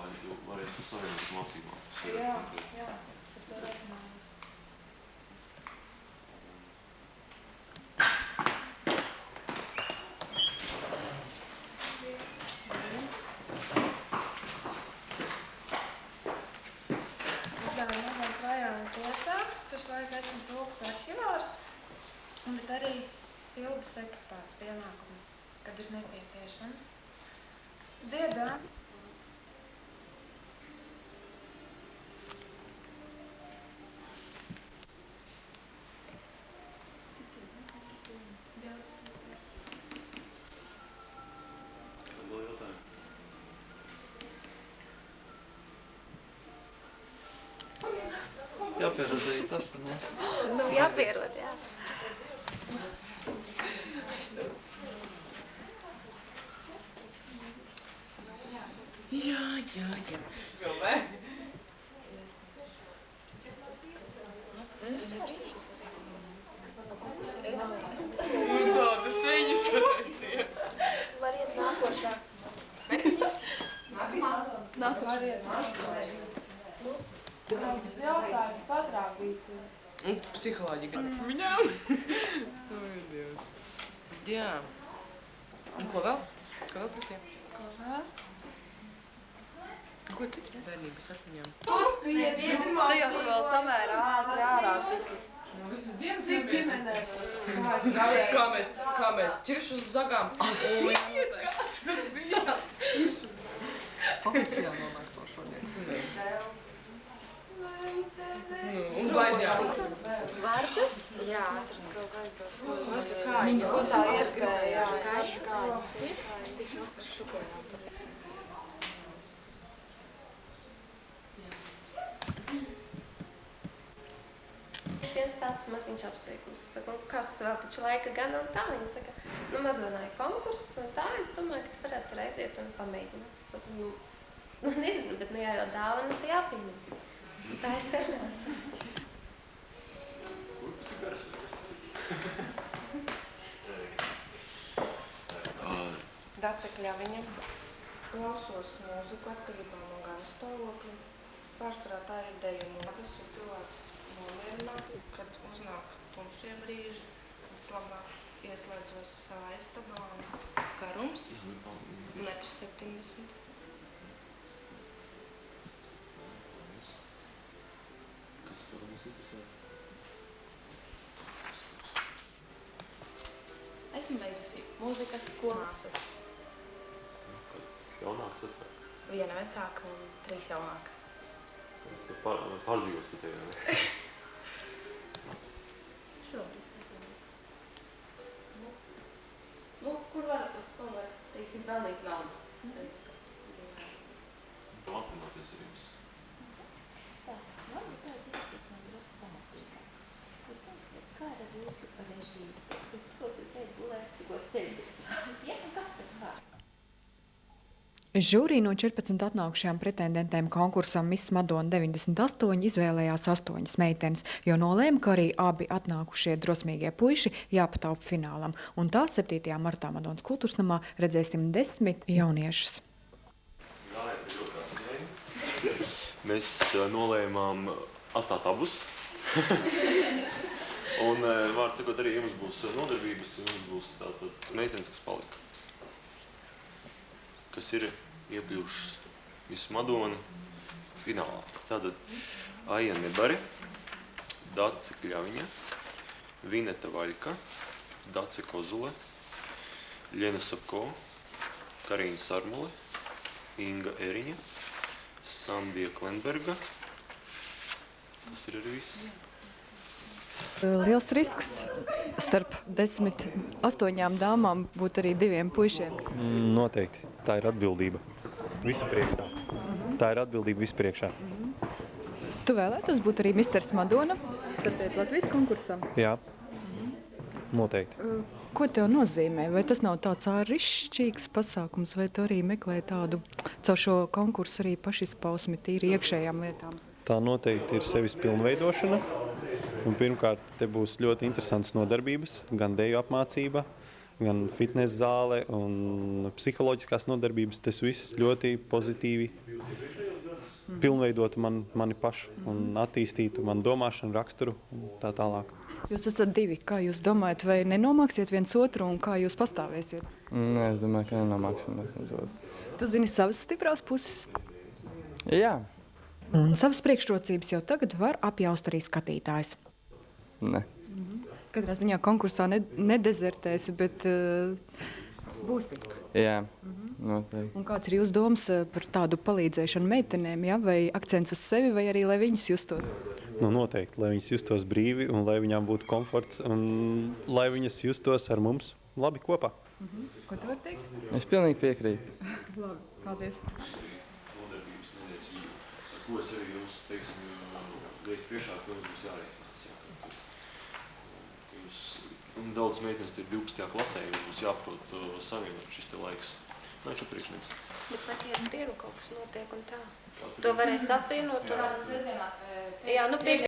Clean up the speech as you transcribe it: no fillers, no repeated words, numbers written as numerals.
lai tu varēsi savienot mācībām. Jā, tas ir pareizinājums. Uzdevuma rajona tiesā, pašlaik esmu tulks arhivārs, bet arī pildu sekretārs pienākums, kad ir nepieciešams. Dziedā. Jāpierod arī tas, ka ne? Nu, jāpierod, jā. Jā. Galvē? Tādas viņas sataisīja. Variet nākošā. Nākošā. Tas jautājums patrāk bija. Psiholoģija. Viņām? Oi, Dievs. Jā. Un ko vēl? Ko vēl prasīja? Ko vēl? Ko tu teici bērnības atmiņām? Turpiet! Tu jau vēl samērā ātri ārā tiki. Visas dienas Cik ģimenēs? Kā mēs ķiršu uz zagām? Oi, kāds bija? Ķiršu uz zagām. Oficiāli nomēsto šodien. Un baidījām. Vārdas? Jā, atceras kaut kā aizbraukt. Ko tā iespēja? Jā, Kājas. Viens tāds maziņš apsveikums. Es saku, kas vēl taču laika gan un tā. Viņa saka, Madonai konkurss un tā. Es domāju, ka tu varētu tur aiziet un pamēģināt. Es saku, nezinu, bet jā, jau dāvana, tad jāpieņem. Tā es te nācu. Kurpas ir garas? Dace Kļaviņa. Klausos mūziku atkarībā no garastāvokļa. Pārsvarā tā ir deju mūzikas, jo cilvēks nomierināt, kad uznāk tumšie brīži. Es labāk ieslēdzos savā istabā un karums, 1,70 m. Kas par mums interesē? Esmu beigusi mūzikas skolmāsas. Kāds jaunāks vecāks? Viena vecāka un 3 jaunākas. Kāds pārdzīvos tu tajā, ne? Šobrīd. Nu, kur var spēlēt, teiksim, pelnīt naudu? Aprunāties ar jums. Kā ar jūsu režīmu? Es klausies, ej gulēt, cikos ceļos. Jā, kas tas vārds? Žūrī no 14 atnākušajām pretendentēm konkursam Miss Madona 98 izvēlējās 8 meitenes, jo nolēma, ka arī abi atnākušie drosmīgie puiši jāpataupa finālam. Un tā 7. martā Madonas kultūras namā redzēsim 10 jauniešus. Mēs nolēmām atstāt abus. Un, vārds sakot, arī jums būs nodarbības, un jums būs tātad meitenes, kas palika. Kas ir iekļuvušas Miss Madona finālā. Tātad Aija Nebare, Dace Kļaviņa, Vineta Vaļka, Dace Kozule, Ļena Sapko, Karīna Sarmule, Inga Eriņa, Sandija Klenberga. Tas ir arī viss. Liels risks starp 8 dāmām būt arī 2 puišiem. Noteikti. Tā ir atbildība visu priekšā. Tā ir atbildība visu priekšā. Tu vēlētos būt arī Misters Madona? Startēt Latvijas konkursam? Jā. Noteikti. Ko tev nozīmē? Vai tas nav tāds āršķirīgs pasākums, vai tu arī meklē tādu caur šo konkursu arī pašizpausmi tīri iekšējām lietām? Tā noteikti ir sevis pilnveidošana. Un pirmkārt, te būs ļoti interesantas nodarbības, gan deju apmācība, gan fitnesa zāle un psiholoģiskās nodarbības. Tas viss ļoti pozitīvi pilnveidotu mani pašu un attīstītu manu domāšanu, raksturu un tā tālāk. Jūs esat divi. Kā jūs domājat, vai nenomāksiet viens otru un kā jūs pastāvēsiet? Nē, es domāju, ka nenomāksim viens otru. Tu zini savas stiprās puses. Jā. Un savas priekšrocības jau tagad var apjaust arī skatītājs. Nē. Katrā ziņā konkursā nedezertēsi, bet būsi. Jā, noteikti. Un kāds ir jūsu domas par tādu palīdzēšanu meitenēm, ja? Vai akcents uz sevi, vai arī, lai viņas justos? Nu, noteikti, lai viņas justos brīvi un lai viņām būtu komforts un lai viņas justos ar mums labi kopā. Ko tu vari teikt? Es pilnīgi piekrītu. Labi, paldies. Nodarbības neliecība. Ar ko es arī jums, teiksim, lieku priekšā, ka jums būs jārēķinās. Daudz meitenes ir 12. klasē, jums būs jāprot savienot šis te laiks. Nē, šo priekšniec. Bet saka, ja dienu kaut kas notiek un tā. To varēs apvienot. Jā, nu